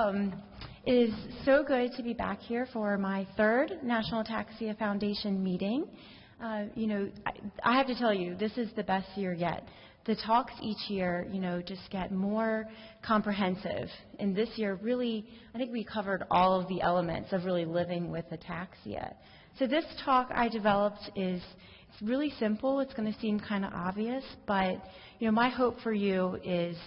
Welcome. It is so good to be back here for my third National Ataxia Foundation meeting. I have to tell you, this is the best year yet. The talks each year, just get more comprehensive. And this year, really, I think we covered all of the elements of really living with ataxia. So this talk I developed it's really simple. It's going to seem kind of obvious, but, my hope for you is,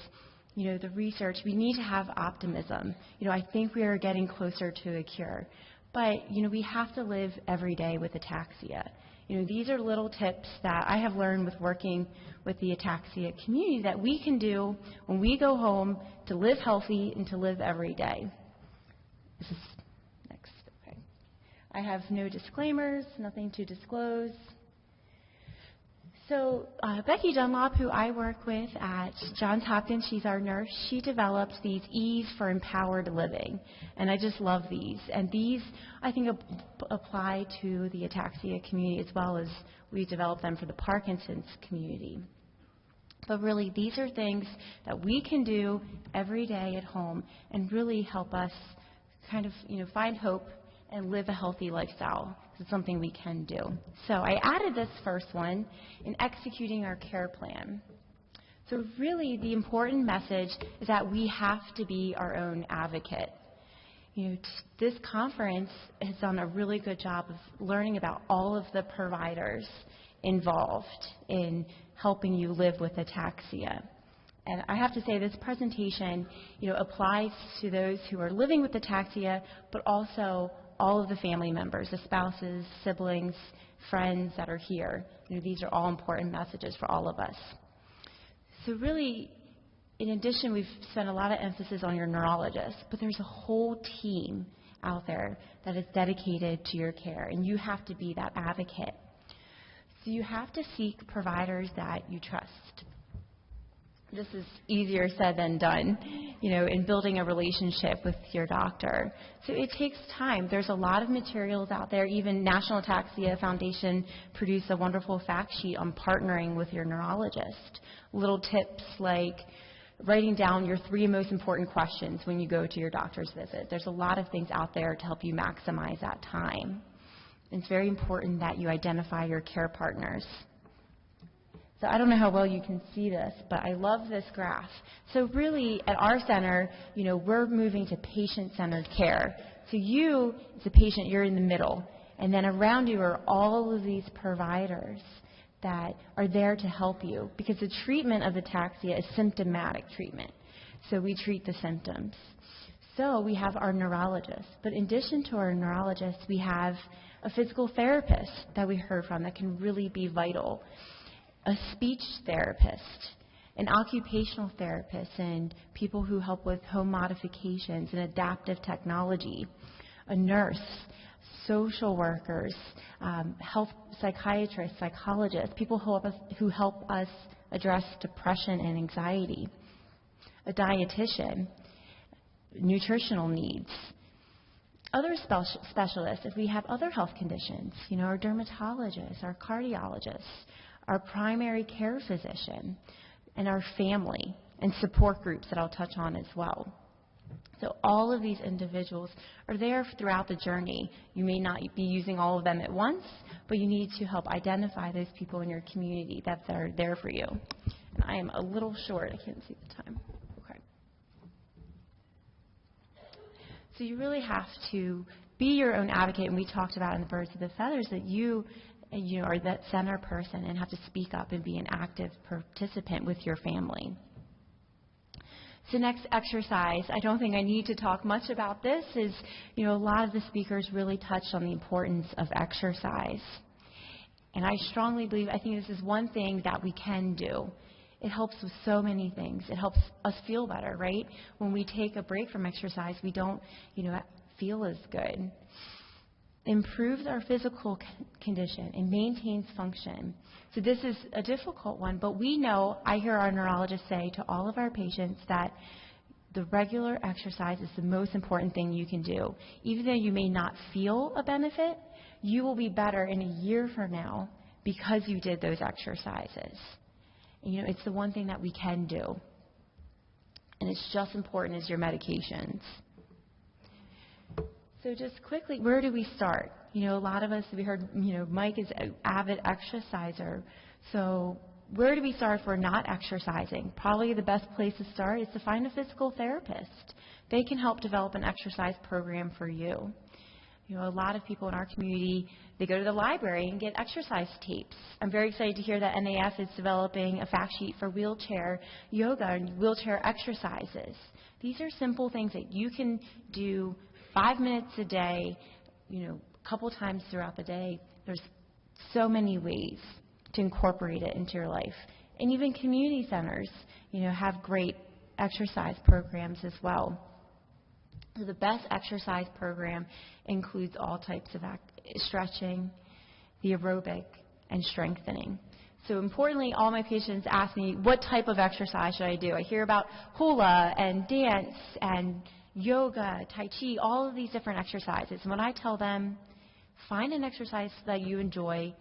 the research, we need to have optimism. I think we are getting closer to a cure. But, we have to live every day with ataxia. These are little tips that I have learned with working with the ataxia community that we can do when we go home to live healthy and to live every day. This is next. Okay. I have no disclaimers, nothing to disclose. So Becky Dunlop, who I work with at Johns Hopkins, she's our nurse, she developed these E's for empowered living. And I just love these. And these, I think, apply to the ataxia community as well as we developed them for the Parkinson's community. But really, these are things that we can do every day at home and really help us kind of, find hope and live a healthy lifestyle. It's something we can do. So I added this first one in executing our care plan. So really the important message is that we have to be our own advocate. This conference has done a really good job of learning about all of the providers involved in helping you live with ataxia. And I have to say this presentation, applies to those who are living with ataxia, but also all of the family members, the spouses, siblings, friends that are here. These are all important messages for all of us. So really, in addition, we've spent a lot of emphasis on your neurologist, but there's a whole team out there that is dedicated to your care, and you have to be that advocate. So you have to seek providers that you trust. This is easier said than done, in building a relationship with your doctor. So it takes time. There's a lot of materials out there. Even National Ataxia Foundation produced a wonderful fact sheet on partnering with your neurologist. Little tips like writing down your 3 most important questions when you go to your doctor's visit. There's a lot of things out there to help you maximize that time. It's very important that you identify your care partners. So I don't know how well you can see this, but I love this graph. So really, at our center, we're moving to patient-centered care. So you, as a patient, you're in the middle. And then around you are all of these providers that are there to help you. Because the treatment of ataxia is symptomatic treatment. So we treat the symptoms. So we have our neurologist. But in addition to our neurologist, we have a physical therapist that we heard from that can really be vital. A speech therapist, an occupational therapist, and people who help with home modifications and adaptive technology, a nurse, social workers, health psychiatrists, psychologists, people who help us address depression and anxiety, a dietitian, nutritional needs, other specialists, if we have other health conditions, our dermatologists, our cardiologists, our primary care physician, and our family and support groups that I'll touch on as well. So all of these individuals are there throughout the journey. You may not be using all of them at once, but you need to help identify those people in your community that are there for you. And I am a little short. I can't see the time. Okay. So you really have to be your own advocate, and we talked about in the Birds of the Feathers that you are that center person and have to speak up and be an active participant with your family. So next, exercise. I don't think I need to talk much about this. A lot of the speakers really touched on the importance of exercise. And I strongly believe, I think this is one thing that we can do. It helps with so many things. It helps us feel better, right? When we take a break from exercise, we don't, feel as good. Improves our physical condition and maintains function. So this is a difficult one, but we know, I hear our neurologists say to all of our patients that the regular exercise is the most important thing you can do. Even though you may not feel a benefit, you will be better in a year from now because you did those exercises. And, it's the one thing that we can do. And it's just important as your medications. So just quickly, where do we start? A lot of us, we heard, Mike is an avid exerciser. So where do we start if we're not exercising? Probably the best place to start is to find a physical therapist. They can help develop an exercise program for you. A lot of people in our community, they go to the library and get exercise tapes. I'm very excited to hear that NAF is developing a fact sheet for wheelchair yoga and wheelchair exercises. These are simple things that you can do 5 minutes a day, a couple times throughout the day. There's so many ways to incorporate it into your life. And even community centers, have great exercise programs as well. So the best exercise program includes all types of stretching, the aerobic, and strengthening. So importantly, all my patients ask me, what type of exercise should I do? I hear about hula and dance and yoga, tai chi, all of these different exercises. And when I tell them, find an exercise that you enjoy,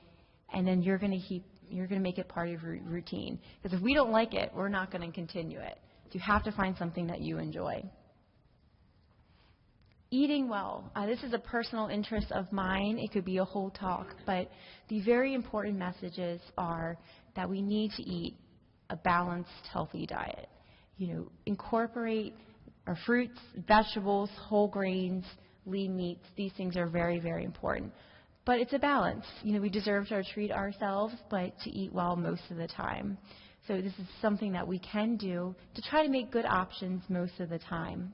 and then you're going to make it part of your routine. Because if we don't like it, we're not going to continue it. So you have to find something that you enjoy. Eating well. This is a personal interest of mine. It could be a whole talk, but the very important messages are that we need to eat a balanced, healthy diet. Incorporate our fruits, vegetables, whole grains, lean meats. These things are very, very important. But it's a balance. We deserve to treat ourselves, but to eat well most of the time. So this is something that we can do to try to make good options most of the time.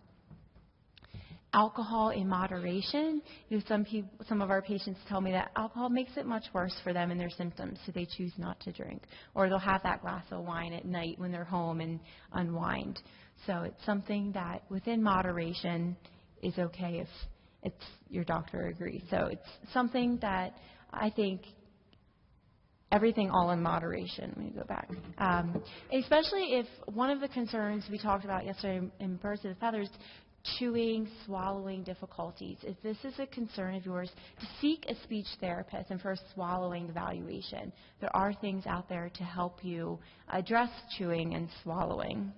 Alcohol in moderation. Some of our patients tell me that alcohol makes it much worse for them and their symptoms, so they choose not to drink. Or they'll have that glass of wine at night when they're home and unwind. So it's something that within moderation is okay if your doctor agrees. So it's something that I think everything all in moderation. Let me go back. Especially if one of the concerns we talked about yesterday in Birds of the Feathers, chewing, swallowing difficulties. If this is a concern of yours, to seek a speech therapist and for a swallowing evaluation. There are things out there to help you address chewing and swallowing.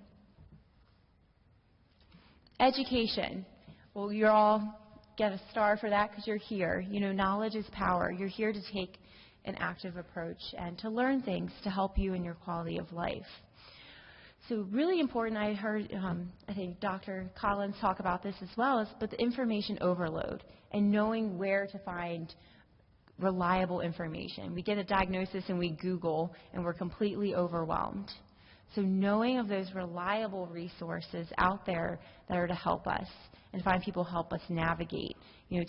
Education. Well, you all get a star for that because you're here. Knowledge is power. You're here to take an active approach and to learn things to help you in your quality of life. So really important, I heard, I think Dr. Collins talk about this as well, but the information overload and knowing where to find reliable information. We get a diagnosis and we Google and we're completely overwhelmed. So knowing of those reliable resources out there that are to help us and find people help us navigate,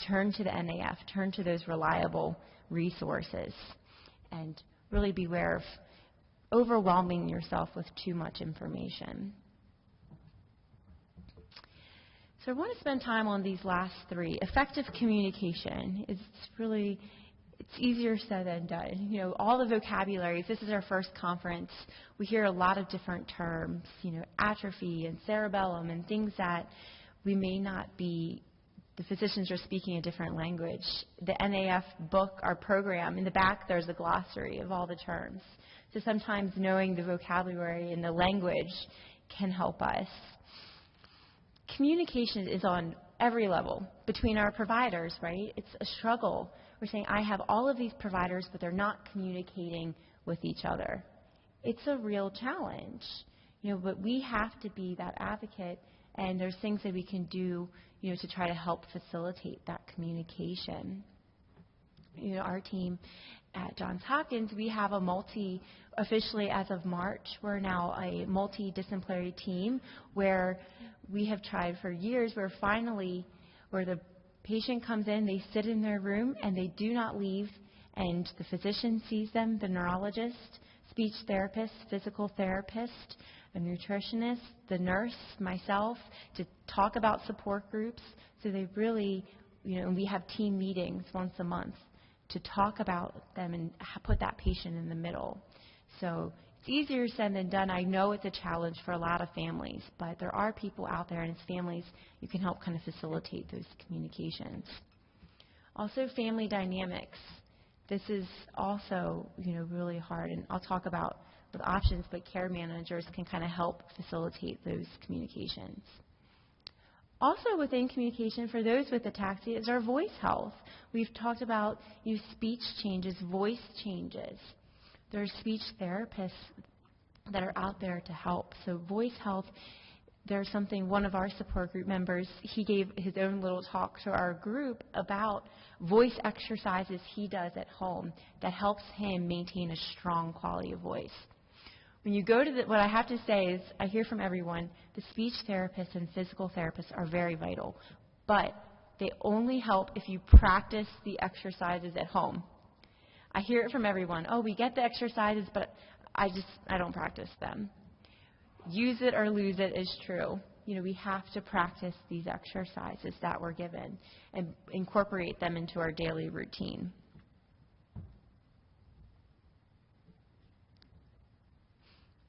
turn to the NAF, turn to those reliable resources, and really beware of overwhelming yourself with too much information. So I want to spend time on these last three. Effective communication. It's easier said than done. All the vocabulary, if this is our first conference, we hear a lot of different terms, atrophy and cerebellum and things that we may not be, the physicians are speaking a different language. The NAF book, our program, in the back there's a glossary of all the terms. So sometimes knowing the vocabulary and the language can help us. Communication is on every level between our providers, right? It's a struggle. We're saying, I have all of these providers, but they're not communicating with each other. It's a real challenge, but we have to be that advocate, and there's things that we can do, to try to help facilitate that communication. Our team at Johns Hopkins, we have officially as of March, we're now a multidisciplinary team where we have tried for years where the patient comes in, they sit in their room and they do not leave, and the physician sees them, the neurologist, speech therapist, physical therapist, a nutritionist, the nurse, myself, to talk about support groups. So they really, and we have team meetings once a month to talk about them and put that patient in the middle. So it's easier said than done. I know it's a challenge for a lot of families, but there are people out there, and as families, you can help kind of facilitate those communications. Also, family dynamics. This is also, really hard, and I'll talk about with options, but care managers can kind of help facilitate those communications. Also within communication for those with ataxia is our voice health. We've talked about speech changes, voice changes. There are speech therapists that are out there to help. So voice health, there's something, one of our support group members, he gave his own little talk to our group about voice exercises he does at home that helps him maintain a strong quality of voice. When you go to what I have to say is, I hear from everyone, the speech therapists and physical therapists are very vital, but they only help if you practice the exercises at home. I hear it from everyone, oh, we get the exercises, but I don't practice them. Use it or lose it is true. We have to practice these exercises that we're given and incorporate them into our daily routine.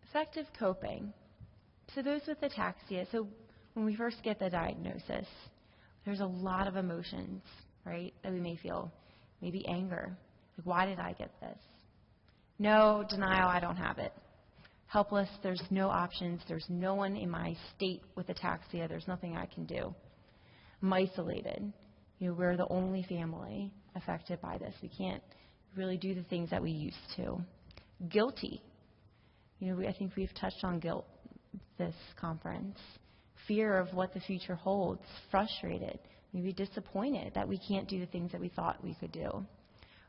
Effective coping. So those with ataxia, so when we first get the diagnosis, there's a lot of emotions, right, that we may feel. Maybe anger. Like, why did I get this? No, denial, I don't have it. Helpless, there's no options. There's no one in my state with ataxia. There's nothing I can do. I'm isolated. We're the only family affected by this. We can't really do the things that we used to. Guilty. I think we've touched on guilt this conference. Fear of what the future holds. Frustrated. Maybe disappointed that we can't do the things that we thought we could do.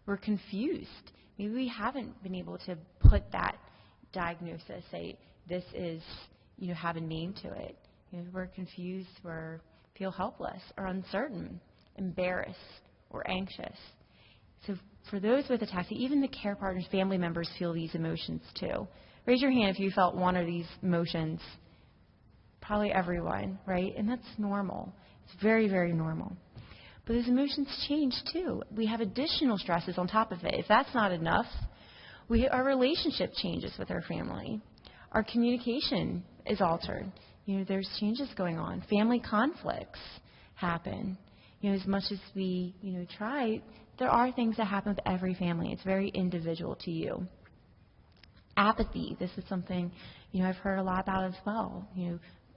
We're confused. Maybe we haven't been able to put that diagnosis, say this is, have a name to it. We're confused, feel helpless or uncertain, embarrassed or anxious. So for those with ataxia, even the care partners, family members feel these emotions too. Raise your hand if you felt one of these emotions. Probably everyone, right? And that's normal. It's very, very normal. But those emotions change too. We have additional stresses on top of it. If that's not enough, our relationship changes with our family. Our communication is altered. There's changes going on. Family conflicts happen. As much as we, try, there are things that happen with every family. It's very individual to you. Apathy, this is something, I've heard a lot about as well.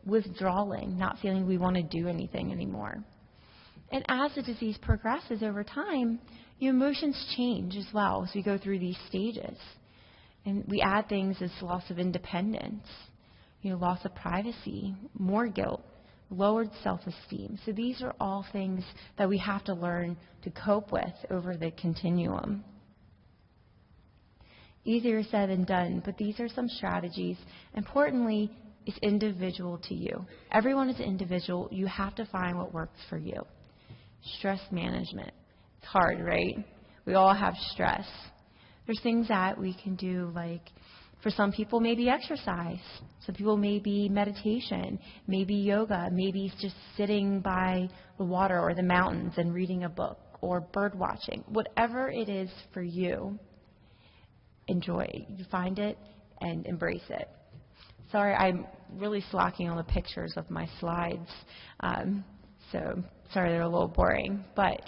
Withdrawing, not feeling we want to do anything anymore. And as the disease progresses over time, emotions change as well as we go through these stages. And we add things as loss of independence, loss of privacy, more guilt, lowered self-esteem. So these are all things that we have to learn to cope with over the continuum. Easier said than done, but these are some strategies. Importantly, it's individual to you. Everyone is individual. You have to find what works for you. Stress management. It's hard, right? We all have stress. There's things that we can do, like for some people maybe exercise. Some people maybe meditation, maybe yoga, maybe just sitting by the water or the mountains and reading a book or bird watching. Whatever it is for you, enjoy it. You find it and embrace it. Sorry, I'm really slacking on the pictures of my slides. So sorry, they're a little boring. But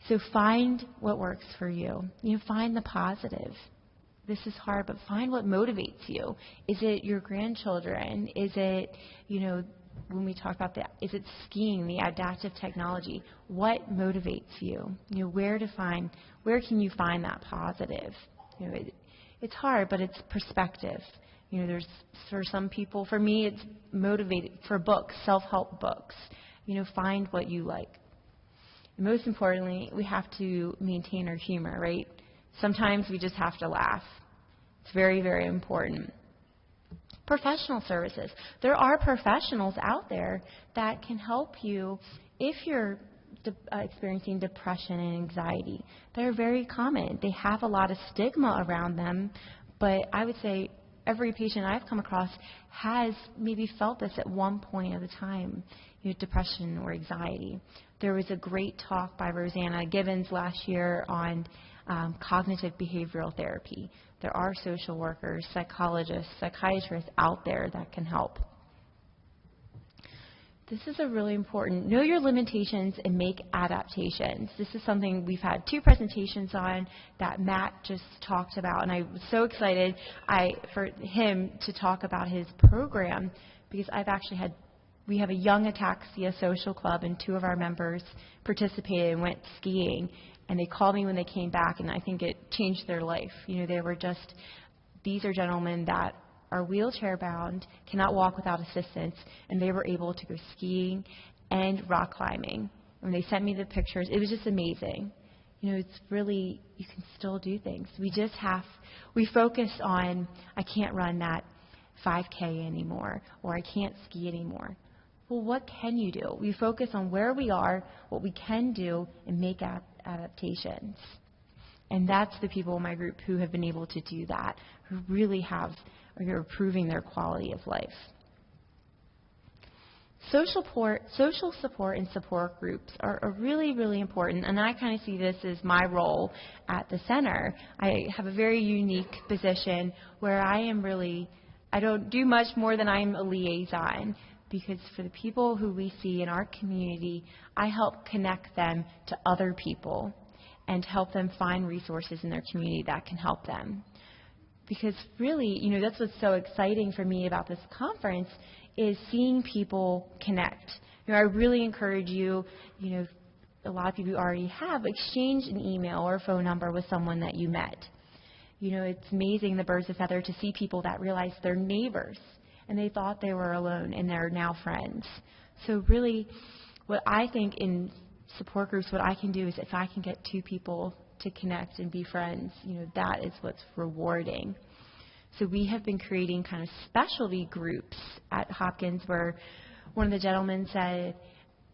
so find what works for you. Find the positive. This is hard, but find what motivates you. Is it your grandchildren? Is it, when we talk about is it skiing, the adaptive technology? What motivates you? Where can you find that positive? It's hard, but it's perspective. There's, for some people, for me, it's motivated for books, self-help books. Find what you like. And most importantly, we have to maintain our humor, right? Sometimes we just have to laugh. It's very, very important. Professional services. There are professionals out there that can help you if you're experiencing depression and anxiety. They're very common. They have a lot of stigma around them, but I would say every patient I've come across has maybe felt this at one point of the time, depression or anxiety. There was a great talk by Rosanna Gibbons last year on cognitive behavioral therapy. There are social workers, psychologists, psychiatrists out there that can help. This is a really important, know your limitations and make adaptations. This is something we've had 2 presentations on that Matt just talked about, and I was so excited for him to talk about his program because I've actually had we have a young Ataxia social club, and 2 of our members participated and went skiing. And they called me when they came back, and I think it changed their life. You know, they were just, these are gentlemen that are wheelchair bound, cannot walk without assistance, and they were able to go skiing and rock climbing. When they sent me the pictures, it was just amazing. You know, it's really, you can still do things. We focus on, I can't run that 5K anymore, or I can't ski anymore. Well, what can you do? We focus on where we are, what we can do, and make adaptations. And that's the people in my group who have been able to do that, who really are improving their quality of life. Social support and support groups are really, really important, and I kind of see this as my role at the center. I have a very unique position where I don't do much more than I'm a liaison, because for the people who we see in our community, I help connect them to other people and help them find resources in their community that can help them. Because really, you know, that's what's so exciting for me about this conference, is seeing people connect. You know, I really encourage you, you know, a lot of people already have, exchange an email or a phone number with someone that you met. You know, it's amazing, the birds of feather, to see people that realize they're neighbors and they thought they were alone and they're now friends. So really, what I think in support groups, what I can do is, if I can get 2 people to connect and be friends, you know, that is what's rewarding. So we have been creating kind of specialty groups at Hopkins, where one of the gentlemen said,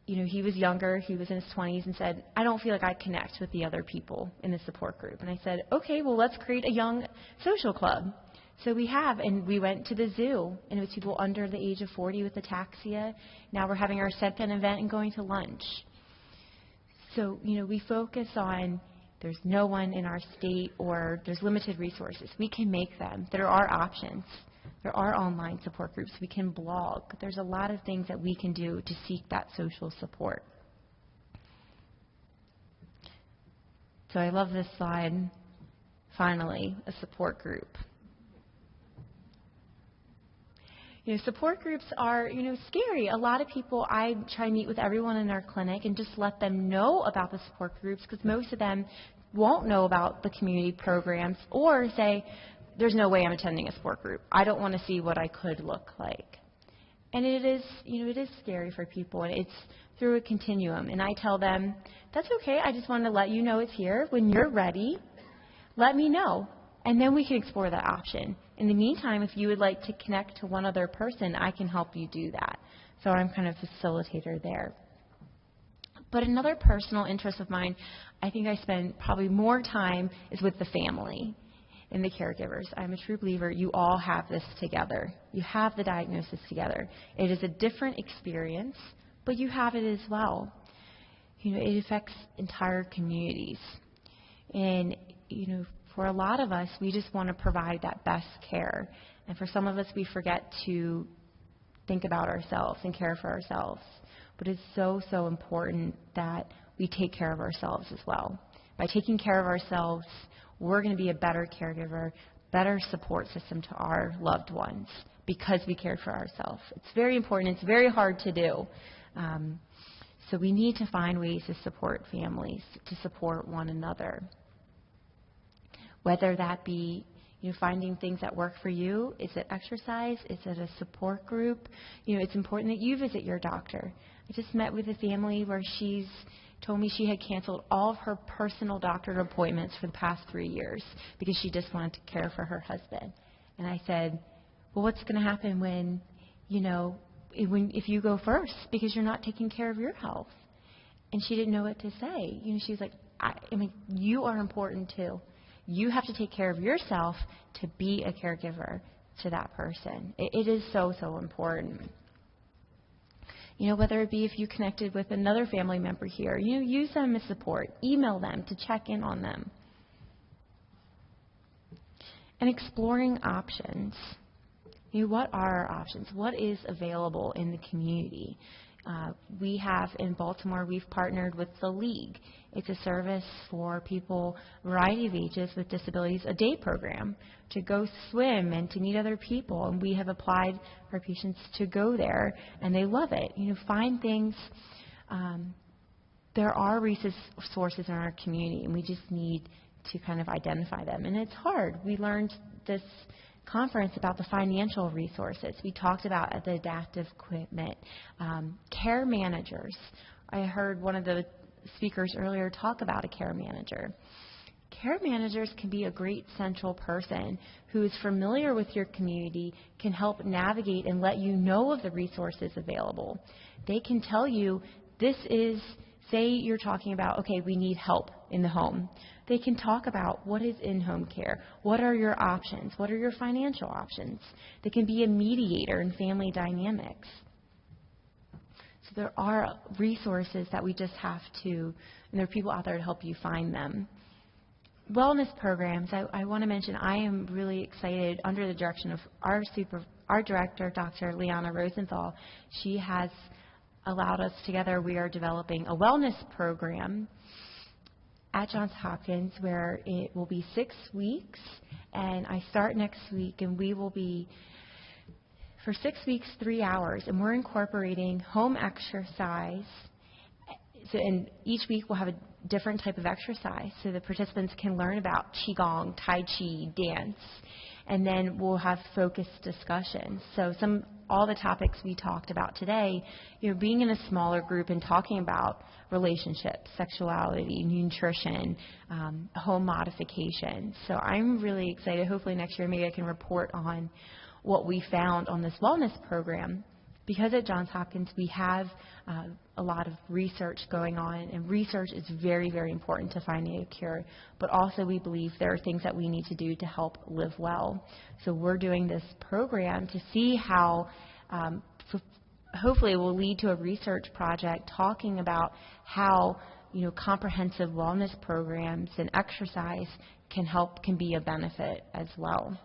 you know, he was younger, he was in his 20s, and said, I don't feel like I connect with the other people in the support group. And I said, okay, well, let's create a young social club. So we have, and we went to the zoo, and it was people under the age of 40 with ataxia. Now we're having our second event and going to lunch. So, you know, we focus on, there's no one in our state, or there's limited resources. We can make them. There are options. There are online support groups. We can blog. There's a lot of things that we can do to seek that social support. So I love this slide. Finally, a support group. You know, support groups are, you know, scary. A lot of people, I try to meet with everyone in our clinic and just let them know about the support groups, because most of them won't know about the community programs, or say, there's no way I'm attending a support group. I don't want to see what I could look like. And it is, you know, it is scary for people, and it's through a continuum. And I tell them, that's okay, I just wanted to let you know it's here. When you're ready, let me know, and then we can explore that option. In the meantime, if you would like to connect to one other person, I can help you do that. So I'm kind of a facilitator there. But another personal interest of mine, I think I spend probably more time, is with the family and the caregivers. I'm a true believer, you all have this together. You have the diagnosis together. It is a different experience, but you have it as well. You know, it affects entire communities. And, you know, for a lot of us, we just want to provide that best care. And for some of us, we forget to think about ourselves and care for ourselves. But it's so, so important that we take care of ourselves as well. By taking care of ourselves, we're going to be a better caregiver, better support system to our loved ones, because we cared for ourselves. It's very important. It's very hard to do. So we need to find ways to support families, to support one another. Whether that be, you know, finding things that work for you. Is it exercise? Is it a support group? You know, it's important that you visit your doctor. I just met with a family where she's told me she had canceled all of her personal doctor appointments for the past 3 years because she just wanted to care for her husband. And I said, well, what's going to happen when, you know, if you go first, because you're not taking care of your health? And she didn't know what to say. You know, she was like, I mean, you are important too. You have to take care of yourself to be a caregiver to that person. It is so, so important. You know, whether it be if you connected with another family member here, you know, use them as support. Email them to check in on them. And exploring options. You know, what are our options? What is available in the community? We have in Baltimore, we've partnered with the League. It's a service for people, a variety of ages with disabilities, a day program to go swim and to meet other people. And we have applied for patients to go there, and they love it. You know, find things. There are resources in our community, and we just need to kind of identify them. And it's hard. We learned this conference about the financial resources. We talked about the adaptive equipment, care managers. I heard one of the speakers earlier talk about a care manager. Care managers can be a great central person who is familiar with your community, can help navigate and let you know of the resources available. They can tell you, this is, say you're talking about, okay, we need help in the home. They can talk about what is in-home care, what are your options, what are your financial options. They can be a mediator in family dynamics. So there are resources that we just have to, and there are people out there to help you find them. Wellness programs, I want to mention, I am really excited under the direction of our director, Dr. Liana Rosenthal. She has allowed us together, we are developing a wellness program at Johns Hopkins where it will be 6 weeks, and I start next week, and we will be, for 6 weeks, 3 hours, and we're incorporating home exercise. So, and each week we'll have a different type of exercise so the participants can learn about Qigong, Tai Chi, dance, and then we'll have focused discussions. So all the topics we talked about today, you know, being in a smaller group and talking about relationships, sexuality, nutrition, home modification. So I'm really excited. Hopefully next year maybe I can report on what we found on this wellness program. Because at Johns Hopkins we have a lot of research going on, and research is very, very important to finding a cure, but also we believe there are things that we need to do to help live well. So we're doing this program to see how, hopefully it will lead to a research project talking about how, you know, comprehensive wellness programs and exercise can be a benefit as well.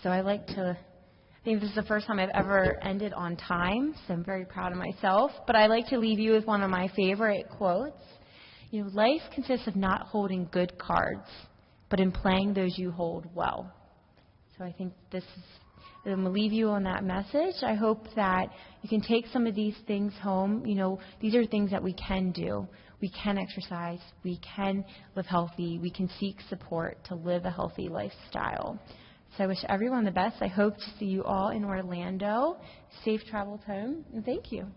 So I think this is the first time I've ever ended on time, so I'm very proud of myself. But I like to leave you with one of my favorite quotes. You know, life consists of not holding good cards, but in playing those you hold well. So I think I'm going to leave you on that message. I hope that you can take some of these things home. You know, these are things that we can do. We can exercise. We can live healthy. We can seek support to live a healthy lifestyle. So I wish everyone the best. I hope to see you all in Orlando. Safe travels home, and thank you.